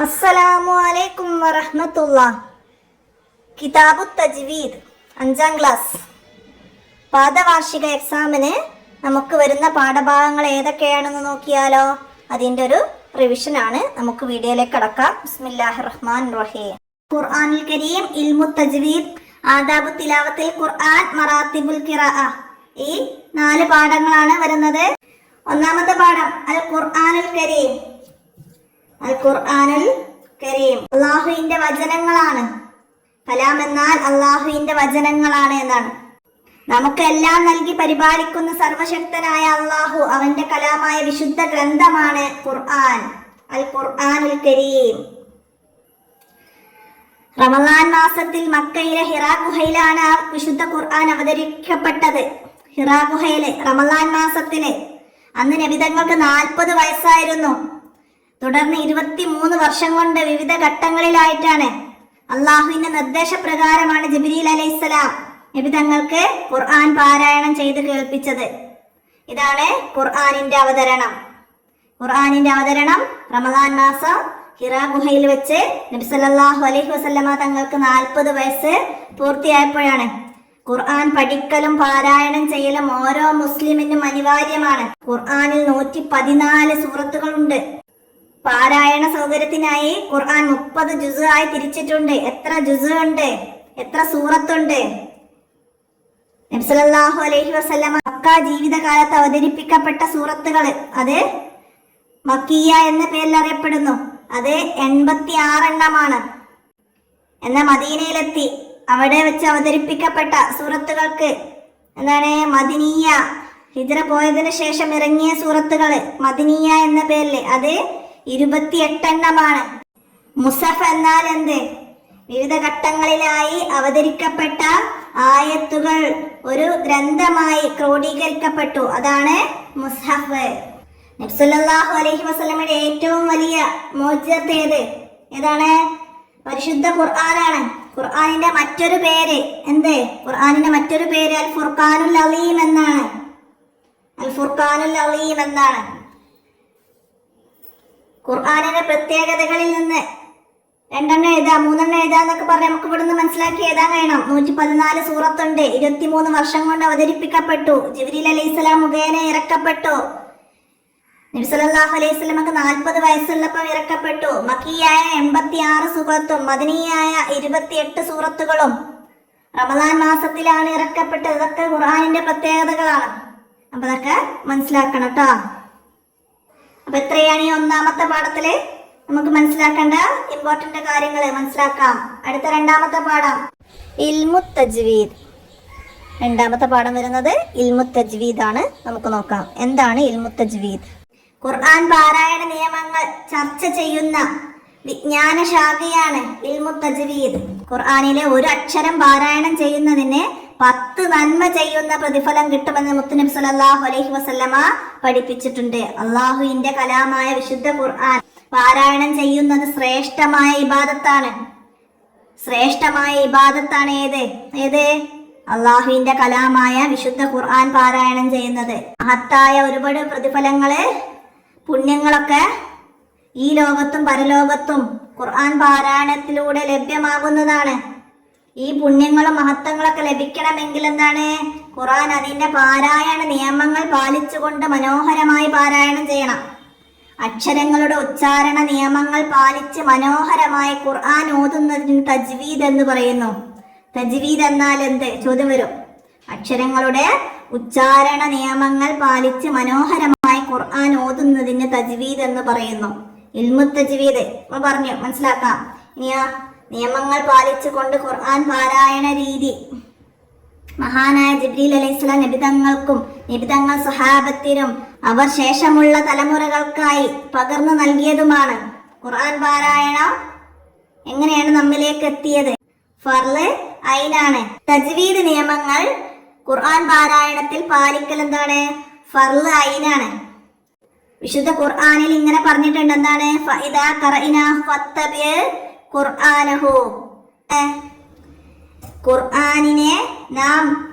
അസ്സലാമു അലൈക്കും വറഹ്മത്തുള്ളാഹ്. കിതാബു തജ്വീദ് 5ാം ക്ലാസ് പാദവാർഷിക എക്സാമിന് നമുക്ക് വരുന്ന പാഠഭാഗങ്ങൾ ഏതൊക്കെയാണെന്ന് നോക്കിയാലോ? അതിൻ്റെ ഒരു റിവിഷനാണ്. നമുക്ക് വീഡിയോയിലേക്ക് കടക്കാം. ബിസ്മില്ലാഹിർ റഹ്മാനിർ റഹീം. ഖുർആനുൽ കരീം, ഇൽമു തജ്വീദ്, ആദാബു തിലാവത്തിൽ ഖുർആൻ, മറാത്തിബുൽ ഖിറാഅ. ഈ 4 പാഠങ്ങളാണ് വരുന്നത്. ഒന്നാമത്തെ പാഠം അൽ ഖുർആനുൽ കരീം. അൽ ഖുർആനുൽ കരീം അള്ളാഹുവിന്റെ വചനങ്ങളാണ്. കലാം എന്നാൽ അള്ളാഹുവിന്റെ വചനങ്ങളാണ് എന്നാണ്. നമുക്കെല്ലാം നൽകി പരിപാലിക്കുന്ന സർവശക്തനായ അള്ളാഹു അവന്റെ കലാമായ വിശുദ്ധ ഗ്രന്ഥമാണ് ഖുർആൻ. അൽ ഖുർആനുൽ കരീം. റമളാൻ മാസത്തിൽ മക്കയിലെ ഹിറാ ഗുഹയിലാണ് ആ വിശുദ്ധ ഖുർആൻ അവതരിക്കപ്പെട്ടത്. ഹിറാ ഗുഹയില് റമളാൻ മാസത്തില്. അന്ന് നബിതങ്ങൾക്ക് 40 വയസ്സായിരുന്നു. തുടർന്ന് 23 വർഷം കൊണ്ട് വിവിധ ഘട്ടങ്ങളിലായിട്ടാണ് അള്ളാഹുവിന്റെ നിർദ്ദേശപ്രകാരമാണ് ജിബ്രീൽ അലൈഹിസ്സലാം നബിതങ്ങൾക്ക് ഖുർആൻ പാരായണം ചെയ്ത് കേൾപ്പിച്ചത്. ഇതാണ് ഖുർആനിന്റെ അവതരണം. ഖുർആനിന്റെ അവതരണം റമളാൻ മാസം ഹിറാ ഗുഹയിൽ വെച്ച് നബി സല്ലല്ലാഹു അലൈഹി വസല്ലമ തങ്ങൾക്ക് 40 വയസ്സ് പൂർത്തിയായപ്പോഴാണ്. ഖുർആൻ പഠിക്കലും പാരായണം ചെയ്യലും ഓരോ മുസ്ലിമിനും അനിവാര്യമാണ്. ഖുർആനിൽ 114 സൂറത്തുകളുണ്ട്. പാരായണ സൗകര്യത്തിനായി ഖുർആൻ 30 ജുസ് ആയി തിരിച്ചിട്ടുണ്ട്. എത്ര ജുസ് ഉണ്ട്, എത്ര സൂറത്തുണ്ട്? നബി സല്ലല്ലാഹു അലൈഹി വസല്ലമ മക്ക ജീവിതകാലത്ത് അവതരിപ്പിക്കപ്പെട്ട സൂറത്തുകൾ അത് മക്കിയ എന്ന പേരിൽ അറിയപ്പെടുന്നു. അത് 86 എണ്ണമാണ്. എന്നാൽ മദീനയിലെത്തി അവിടെ വെച്ച് അവതരിപ്പിക്കപ്പെട്ട സൂറത്തുകൾക്ക് എന്താണ് മദനിയ. ഹിജ്റ പോയതിനു ശേഷം ഇറങ്ങിയ സൂറത്തുകൾ മദനിയ എന്ന പേരിൽ അത് 28 എണ്ണമാണ്. മുസഫ് എന്നാൽ എന്ത്? വിവിധ ഘട്ടങ്ങളിലായി അവതരിക്കപ്പെട്ട ആയത്തുകൾ ഒരു ഗ്രന്ഥമായി ക്രോഡീകരിക്കപ്പെട്ടു. അതാണ് മുസ്ഹഫ്. നബി സല്ലല്ലാഹു അലൈഹി വസല്ലമയുടെ ഏറ്റവും വലിയ മുഅ്ജിസത്ത് ഏതാണ്? പരിശുദ്ധ ഖുർആനാണ്. ഖുർആനിന്റെ മറ്റൊരു പേര് എന്ത്? ഖുർആനിന്റെ മറ്റൊരു പേര് അൽ ഫുർഖാനുൽ അലീം എന്നാണ്. അൽ ഫുർഖാനുൽ അലീം എന്നാണ്. ഖുർആനിന്റെ പ്രത്യേകതകളിൽ നിന്ന് 2 എണ്ണം എഴുതാം, 3 എണ്ണം എഴുതാം എന്നൊക്കെ പറഞ്ഞ് നമുക്ക് ഇവിടുന്ന് മനസ്സിലാക്കി എഴുതാൻ കഴിയണം. 114 സൂറത്തുണ്ട്. 23 വർഷം കൊണ്ട് അവതരിപ്പിക്കപ്പെട്ടു. ജിബ്രീൽ അലൈഹിസ്സലാം മുഖേന ഇറക്കപ്പെട്ടു. നബി സല്ലല്ലാഹു അലൈഹി വസല്ലമക്ക് 40 വയസ്സുള്ളപ്പോൾ ഇറക്കപ്പെട്ടു. മക്കിയായ 86 സൂറത്തും മദനിയായ 28 സൂറത്തുകളും റമളാൻ മാസത്തിലാണ് ഇറക്കപ്പെട്ടത്. ഇതൊക്കെ ഖുർആനിന്റെ പ്രത്യേകതകളാണ്. അപ്പൊ ഇതൊക്കെ മനസ്സിലാക്കണം കേട്ടോ. അപ്പൊ എത്രയാണ് ഈ ഒന്നാമത്തെ പാഠത്തില് നമുക്ക് മനസ്സിലാക്കേണ്ട ഇമ്പോർട്ടന്റ് കാര്യങ്ങൾ മനസ്സിലാക്കാം. അടുത്ത 2ാമത്തെ പാഠം ഇൽമു തജ്വീദ്. 2ാമത്തെ പാഠം വരുന്നത് ഇൽമു തജ്വീദ് ആണ്. നമുക്ക് നോക്കാം എന്താണ് ഇൽമു തജ്വീദ്. ഖുർആൻ പാരായണ നിയമങ്ങൾ ചർച്ച ചെയ്യുന്ന വിജ്ഞാന ശാഖയാണ് ഇൽമു തജ്വീദ്. ഖുർആനിലെ ഒരു അക്ഷരം പാരായണം ചെയ്യുന്നതിന് 10 നന്മ ചെയ്യുന്ന പ്രതിഫലം കിട്ടുമെന്ന് മുത്തുനബി സല്ലല്ലാഹു അലൈഹി വസല്ലമ പഠിപ്പിച്ചിട്ടുണ്ട്. അള്ളാഹുവിന്റെ കലാമായ വിശുദ്ധ ഖുർആൻ പാരായണം ചെയ്യുന്നത് ശ്രേഷ്ഠമായ ഇബാദത്താണ്. ശ്രേഷ്ഠമായ ഇബാദത്താണ് ഏത്? അള്ളാഹുവിന്റെ കലാമായ വിശുദ്ധ ഖുർആൻ പാരായണം ചെയ്യുന്നത്. മഹത്തായ ഒരുപാട് പ്രതിഫലങ്ങള്, പുണ്യങ്ങളൊക്കെ ഈ ലോകത്തും പരലോകത്തും ഖുർആൻ പാരായണത്തിലൂടെ ലഭ്യമാകുന്നതാണ്. ഈ പുണ്യങ്ങളും മഹത്വങ്ങളൊക്കെ ലഭിക്കണമെങ്കിൽ എന്താണ്? ഖുർആൻ അതിന്റെ പാരായണ നിയമങ്ങൾ പാലിച്ചുകൊണ്ട് മനോഹരമായി പാരായണം ചെയ്യണം. അക്ഷരങ്ങളുടെ ഉച്ചാരണ നിയമങ്ങൾ പാലിച്ച് മനോഹരമായി ഖുർആൻ ഓതുന്നതിന് തജ്വീദ് എന്ന് പറയുന്നു. തജ്വീദ് എന്നാൽ എന്ത്? ചോദ്യം വരും. അക്ഷരങ്ങളുടെ ഉച്ചാരണ നിയമങ്ങൾ പാലിച്ച് മനോഹരമായി ഖുർആൻ ഓതുന്നതിന് തജ്വീദ് എന്ന് പറയുന്നു. ഇൽമു തജ്വീദ് പറഞ്ഞു മനസ്സിലാക്കാം. ഇനിയാ നിയമങ്ങൾ പാലിച്ചുകൊണ്ട് ഖുർആൻ പാരായണ രീതി മഹാനായ ജിബ്രീൽ അലൈഹിസ്സലാം നബിതങ്ങൾക്കും നബിതങ്ങൾ സ്വഹാബത്തിനും അവർ ശേഷമുള്ള തലമുറകൾക്കായി പകർന്നു നൽകിയതുമാണ്. ഖുർആൻ പാരായണം എങ്ങനെയാണ് നമ്മിലേക്ക് എത്തിയത്? ഫർള് ഐനാണ്. തജ്വീദ് നിയമങ്ങൾ ഖുർആൻ പാരായണത്തിൽ പാലിക്കൽ എന്താണ്? ഫർള് ഐനാണ്. വിശുദ്ധ ഖുർആനിൽ ഇങ്ങനെ പറഞ്ഞിട്ടുണ്ട്. എന്താണ്? ഫഇദാ ഖറഅനാഹു ഫത്തബിഅ ഖുർആനഹു. ഖുർആനിനെ നാം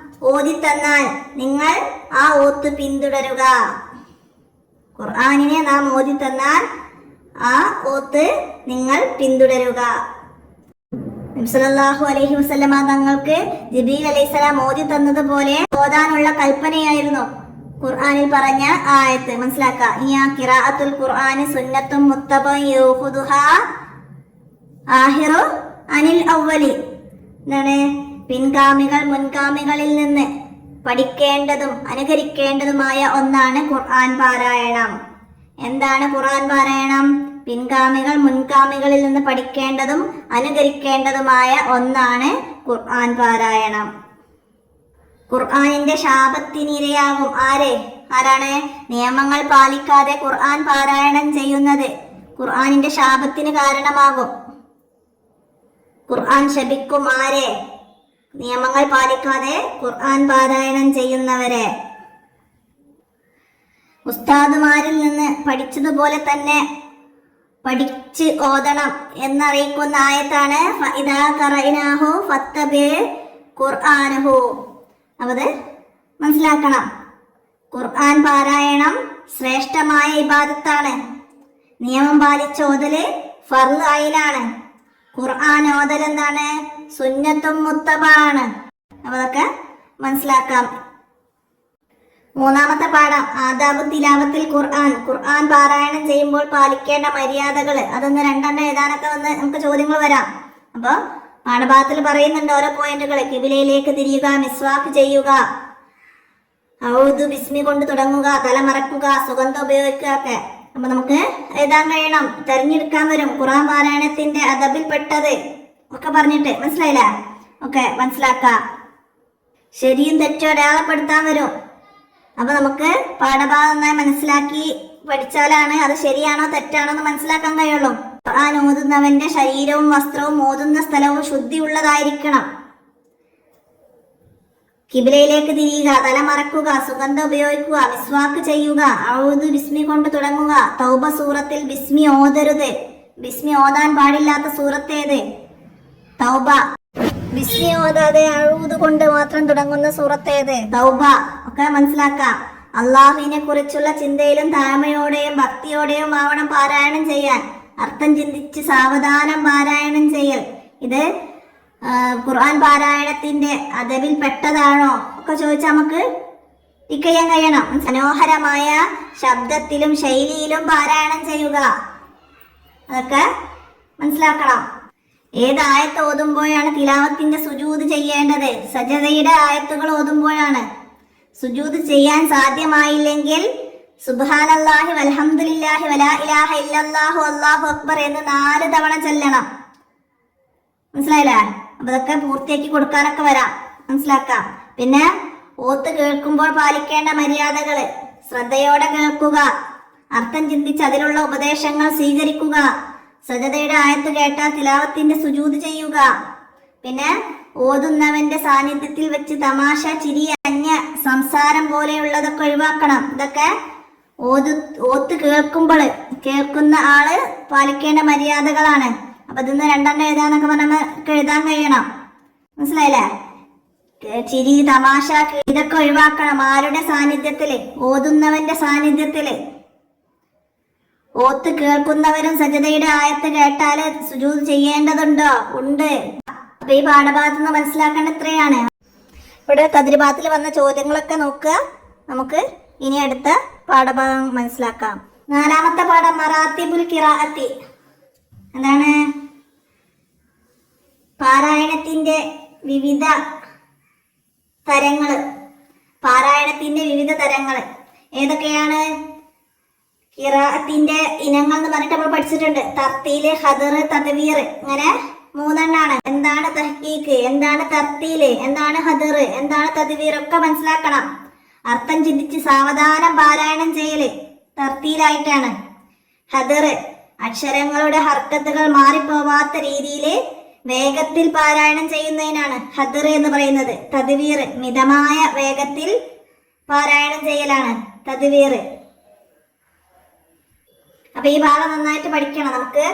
ഓതിത്തന്നാൽ നിങ്ങൾ ആ ഓത്ത് പിന്തുടരുക. ഖുർആനിനെ നാം ഓതിത്തന്നാൽ ആ ഓത്ത് നിങ്ങൾ പിന്തുടരുക. നബി സല്ലല്ലാഹു അലൈഹി വസല്ലമ തങ്ങൾക്ക് ജിബ്രീൽ അലൈഹിസ്സലാം ഓതി തന്നതുപോലെ ഓതാനുള്ള കൽപ്പനയായിരുന്നു ഖുർആനിൽ പറഞ്ഞ ആയത്ത്. മനസ്സിലാക്കുക. ഇനി ആ ഖിറാഅത്തുൽ ഖുർആനി സുന്നത്തും മുത്തബൻ യഖുദുഹാ ആഹിറു അനിൽ അവ്വലി. എന്താണ്? പിൻഗാമികൾ മുൻഗാമികളിൽ നിന്ന് പഠിക്കേണ്ടതും അനുകരിക്കേണ്ടതുമായ ഒന്നാണ് ഖുർആൻ പാരായണം. എന്താണ് ഖുർആൻ പാരായണം? പിൻഗാമികൾ മുൻഗാമികളിൽ നിന്ന് പഠിക്കേണ്ടതും അനുകരിക്കേണ്ടതുമായ ഒന്നാണ് ഖുർആൻ പാരായണം. ഖുർആനിന്റെ ശാപത്തിനിരയാകും ആരാണ്? നിയമങ്ങൾ പാലിക്കാതെ ഖുർആൻ പാരായണം ചെയ്യുന്നത് ഖുർആനിന്റെ ശാപത്തിന് കാരണമാകും. ഖുർആൻ ശപിക്കും നിയമങ്ങൾ പാലിക്കാതെ ഖുർആൻ പാരായണം ചെയ്യുന്നവരെ. ഉസ്താദുമാരിൽ നിന്ന് പഠിച്ചതുപോലെ തന്നെ പഠിച്ച് ഓതണം എന്നറിയിക്കുന്ന ആയത്താണ് ഫഇദാ ഖറഅനാഹു ഫത്തബി ഖുർആനഹു. അത് മനസ്സിലാക്കണം. ഖുർആൻ പാരായണം ശ്രേഷ്ഠമായ ഇബാദത്താണ്. നിയമം പാലിച്ച് ഓതല് ഫർള് ഐനാണ്. ഖുർആൻ ഓതൽ എന്താണ്? സുന്നത്തും മുത്തബാണ്. അതൊക്കെ മനസ്സിലാക്കാം. മൂന്നാമത്തെ പാഠം ആദാബു തിലാവത്തിൽ ഖുർആൻ. ഖുർആൻ പാരായണം ചെയ്യുമ്പോൾ പാലിക്കേണ്ട മര്യാദകൾ. അതൊന്ന് രണ്ടെണ്ണം എഴുതാനൊക്കെ വന്ന് നമുക്ക് ചോദ്യങ്ങൾ വരാം. അപ്പൊ പാഠഭാഗത്തിൽ പറയുന്നുണ്ട് ഓരോ പോയിന്റുകൾ. കിബിലയിലേക്ക് തിരിയുക, മിസ്വാക്ക് ചെയ്യുക, ഔദു ബിസ്മി കൊണ്ട് തുടങ്ങുക, തലമറക്കുക, സുഗന്ധം ഉപയോഗിക്കുക ഒക്കെ. അപ്പൊ നമുക്ക് എഴുതാൻ കഴിയണം, തെരഞ്ഞെടുക്കാൻ വരും. ഖുർആൻ പാരായണത്തിന്റെ അദബിൽപ്പെട്ടത് ഒക്കെ പറഞ്ഞിട്ട് മനസ്സിലായില്ല? ഒക്കെ മനസ്സിലാക്കാം. ശരിയും തെറ്റും അടയാളപ്പെടുത്താൻ വരും. അപ്പൊ നമുക്ക് പാഠഭാഗം നന്നായി മനസ്സിലാക്കി പഠിച്ചാലാണ് അത് ശരിയാണോ തെറ്റാണോ എന്ന് മനസ്സിലാക്കാൻ കഴിയുള്ളൂ. ഖുർആൻ ഓതുന്നവന്റെ ശരീരവും വസ്ത്രവും ഓതുന്ന സ്ഥലവും ശുദ്ധിയുള്ളതായിരിക്കണം. കിബിലയിലേക്ക് തിരിയുക, തലമറക്കുക, സുഗന്ധം ഉപയോഗിക്കുക, മിസ്വാക്ക് ചെയ്യുക, ഔദു ബിസ്മി കൊണ്ട് തുടങ്ങുക. തൗബ സൂറത്തിൽ ബിസ്മി ഓതരുത്. ബിസ്മി ഓതാൻ പാടില്ലാത്ത സൂറത്തേത്? തൗബ. ബിസ്മി ഓതാതെ ഔദു കൊണ്ട് മാത്രം തുടങ്ങുന്ന സൂറത്തേത്? തൗബ. ഒക്കെ മനസ്സിലാക്കാം. അള്ളാഹുവിനെ കുറിച്ചുള്ള ചിന്തയിലും താഴ്മയോടെയും ഭക്തിയോടെയും ആവണം പാരായണം ചെയ്യാൻ. അർത്ഥം ചിന്തിച്ച് സാവധാനം പാരായണം ചെയ്യൽ. ഇത് ഖുർആൻ പാരായണത്തിന്റെ അദബിൽ പെട്ടതാണോ ഒക്കെ ചോദിച്ചാൽ നമുക്ക് ടിക്കയ്യാൻ കഴിയണം. മനോഹരമായ ശബ്ദത്തിലും ശൈലിയിലും പാരായണം ചെയ്യുക. അതൊക്കെ മനസ്സിലാക്കണം. ഏത് ആയത്ത് ഓതുമ്പോഴാണ് തിലാവത്തിന്റെ സുജൂദ് ചെയ്യേണ്ടത്? സജദയുടെ ആയത്തുകൾ ഓതുമ്പോഴാണ്. സുജൂദ് ചെയ്യാൻ സാധ്യമായില്ലെങ്കിൽ സുബ്ഹാനല്ലാഹി വൽഹംദുലില്ലാഹി വലാ ഇലാഹ ഇല്ലല്ലാഹു അല്ലാഹു അക്ബർ എന്ന് 4 തവണ ചൊല്ലണം. മനസ്സിലായില്ലേ? അപ്പൊ അതൊക്കെ പൂർത്തിയാക്കി കൊടുക്കാനൊക്കെ വരാം. മനസ്സിലാക്കാം. പിന്നെ ഓത്ത് കേൾക്കുമ്പോൾ പാലിക്കേണ്ട മര്യാദകള്: ശ്രദ്ധയോടെ കേൾക്കുക, അർത്ഥം ചിന്തിച്ച് അതിലുള്ള ഉപദേശങ്ങൾ സ്വീകരിക്കുക, സജദയുടെ ആയത്ത് കേട്ടാൽ തിലാവത്തിന്റെ സുജൂദ് ചെയ്യുക, പിന്നെ ഓതുന്നവന്റെ സാന്നിധ്യത്തിൽ വെച്ച് തമാശ, ചിരി, അന്യ സംസാരം പോലെയുള്ളതൊക്കെ ഒഴിവാക്കണം. ഇതൊക്കെ ഓത്ത് കേൾക്കുമ്പോൾ കേൾക്കുന്ന ആള് പാലിക്കേണ്ട മര്യാദകളാണ്. അപ്പൊ ഇതിന്ന് 2 എഴുതാന്നൊക്കെ പറഞ്ഞാൽ എഴുതാൻ കഴിയണം. മനസ്സിലായില്ലേ? ചിരി, തമാശ ഇതൊക്കെ ഒഴിവാക്കണം. ആരുടെ സാന്നിധ്യത്തില്? ഓതുന്നവന്റെ സാന്നിധ്യത്തില്. ഓത്ത് കേൾക്കുന്നവരും സജദയുടെ ആയത്ത് കേട്ടാല് സുജൂദ് ചെയ്യേണ്ടതുണ്ടോ? ഉണ്ട്. അപ്പൊ ഈ പാഠഭാഗത്ത് നിന്ന് മനസ്സിലാക്കേണ്ട ഇത്രയാണ്. ഇവിടെ തദ്രിഭാഗത്തിൽ വന്ന ചോദ്യങ്ങളൊക്കെ നോക്കുക. നമുക്ക് ഇനി അടുത്ത പാഠഭാഗം മനസ്സിലാക്കാം. 4ാമത്തെ പാഠം മറാത്തിബുൽ ഖിറാഅത്തി. എന്താണ്? പാരായണത്തിന്റെ വിവിധ തരങ്ങള്. പാരായണത്തിന്റെ വിവിധ തരങ്ങള് ഏതൊക്കെയാണ്? ഖിറാഅത്തിന്റെ ഇനങ്ങൾ എന്ന് പറഞ്ഞിട്ട് നമ്മൾ പഠിച്ചിട്ടുണ്ട്. തർത്തീല്, ഖദർ, തദ്വീർ, ഇങ്ങനെ 3 എണ്ണാണ്. എന്താണ് തഹ്ഖീഖ്, എന്താണ് തർത്തീല്, എന്താണ് ഖദർ, എന്താണ് തദ്വീർ ഒക്കെ മനസ്സിലാക്കണം. അർത്ഥം ചിന്തിച്ച് സാവധാനം പാരായണം ചെയ്യല് തർത്തീലായിട്ടാണ്. ഖദർ അക്ഷരങ്ങളുടെ ഹർക്കത്തുകൾ മാറിപ്പോവാത്ത രീതിയിൽ വേഗത്തിൽ പാരായണം ചെയ്യുന്നതിനാണ് ഖദർ എന്ന് പറയുന്നത്. തദ്വീർ മിതമായ വേഗത്തിൽ പാരായണം ചെയ്യലാണ് തദ്വീർ. അപ്പൊ ഈ ഭാഗം നന്നായിട്ട് പഠിക്കണം. നമുക്ക്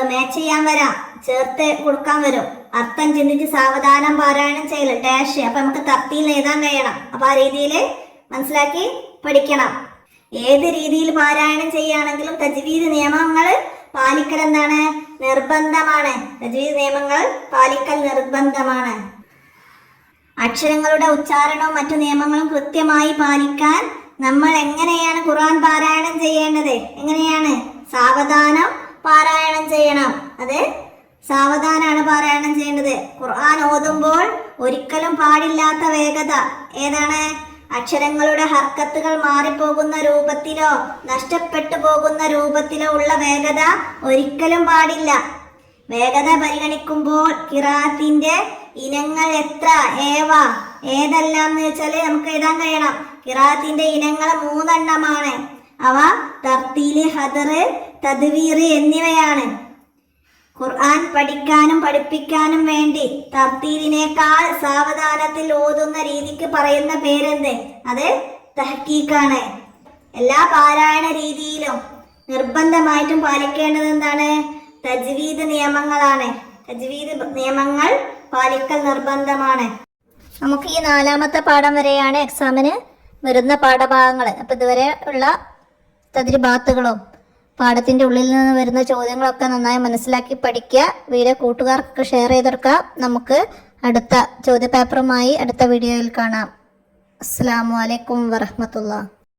മാച്ച് ചെയ്യാൻ വരാം, ചേർത്ത് കൊടുക്കാൻ വരും. അർത്ഥം ചിന്തിച്ച് സാവധാനം പാരായണം ചെയ്യല് ഡാഷ്. അപ്പൊ നമുക്ക് തർത്തീൽ എഴുതാൻ കഴിയണം. അപ്പൊ ആ രീതിയിൽ മനസ്സിലാക്കി പഠിക്കണം. ഏത് രീതിയിൽ പാരായണം ചെയ്യുകയാണെങ്കിലും തജ്വീദ് നിയമങ്ങൾ പാലിക്കൽ എന്താണ്? നിർബന്ധമാണ്. തജ്വീദ് നിയമങ്ങൾ പാലിക്കൽ നിർബന്ധമാണ്. അക്ഷരങ്ങളുടെ ഉച്ചാരണവും മറ്റു നിയമങ്ങളും കൃത്യമായി പാലിക്കാൻ നമ്മൾ എങ്ങനെയാണ് ഖുർആൻ പാരായണം ചെയ്യേണ്ടത്? എങ്ങനെയാണ്? സാവധാനം പാരായണം ചെയ്യണം. അത് സാവധാനാണ് പാരായണം ചെയ്യേണ്ടത്. ഖുർആൻ ഓതുമ്പോൾ ഒരിക്കലും പാടില്ലാത്ത വേഗത ഏതാണ്? അക്ഷരങ്ങളുടെ ഹർക്കത്തുകൾ മാറിപ്പോകുന്ന രൂപത്തിലോ നഷ്ടപ്പെട്ടു പോകുന്ന രൂപത്തിലോ ഉള്ള വേഗത ഒരിക്കലും പാടില്ല. വേഗത പരിഗണിക്കുമ്പോൾ ഖിറാഅത്തിന്റെ ഇനങ്ങൾ എത്ര, ഏതെല്ലാം എന്ന് വെച്ചാല് നമുക്ക് എഴുതാൻ കഴിയണം. ഖിറാഅത്തിന്റെ ഇനങ്ങൾ 3 എണ്ണമാണ്. അവ തർത്തീല്, ഹദർ, തദ്വീർ എന്നിവയാണ്. ഖുർആൻ പഠിക്കാനും പഠിപ്പിക്കാനും വേണ്ടി തർത്തീലിനേക്കാൾ സാവധാനത്തിൽ ഓതുന്ന രീതിക്ക് പറയുന്ന പേരെന്ത്? അത് തഹ്കീഖാണ്. എല്ലാ പാരായണ രീതിയിലും നിർബന്ധമായിട്ടും പാലിക്കേണ്ടത് എന്താണ്? തജ്വീദ് നിയമങ്ങളാണ്. തജ്വീദ് നിയമങ്ങൾ പാലിക്കൽ നിർബന്ധമാണ്. നമുക്ക് ഈ 4ാമത്തെ പാഠം വരെയാണ് എക്സാമിന് വരുന്ന പാഠഭാഗങ്ങൾ. അപ്പം ഇതുവരെ ഉള്ള തദ്രിബാത്തുകളും പാഠത്തിൻ്റെ ഉള്ളിൽ നിന്ന് വരുന്ന ചോദ്യങ്ങളൊക്കെ നന്നായി മനസ്സിലാക്കി പഠിക്കുക. വീഡിയോ കൂട്ടുകാർക്ക് ഷെയർ ചെയ്തെടുക്കുക. നമുക്ക് അടുത്ത ചോദ്യപേപ്പറുമായി അടുത്ത വീഡിയോയിൽ കാണാം. അസ്സലാമു അലൈക്കും വറഹ്മത്തുള്ളാഹി.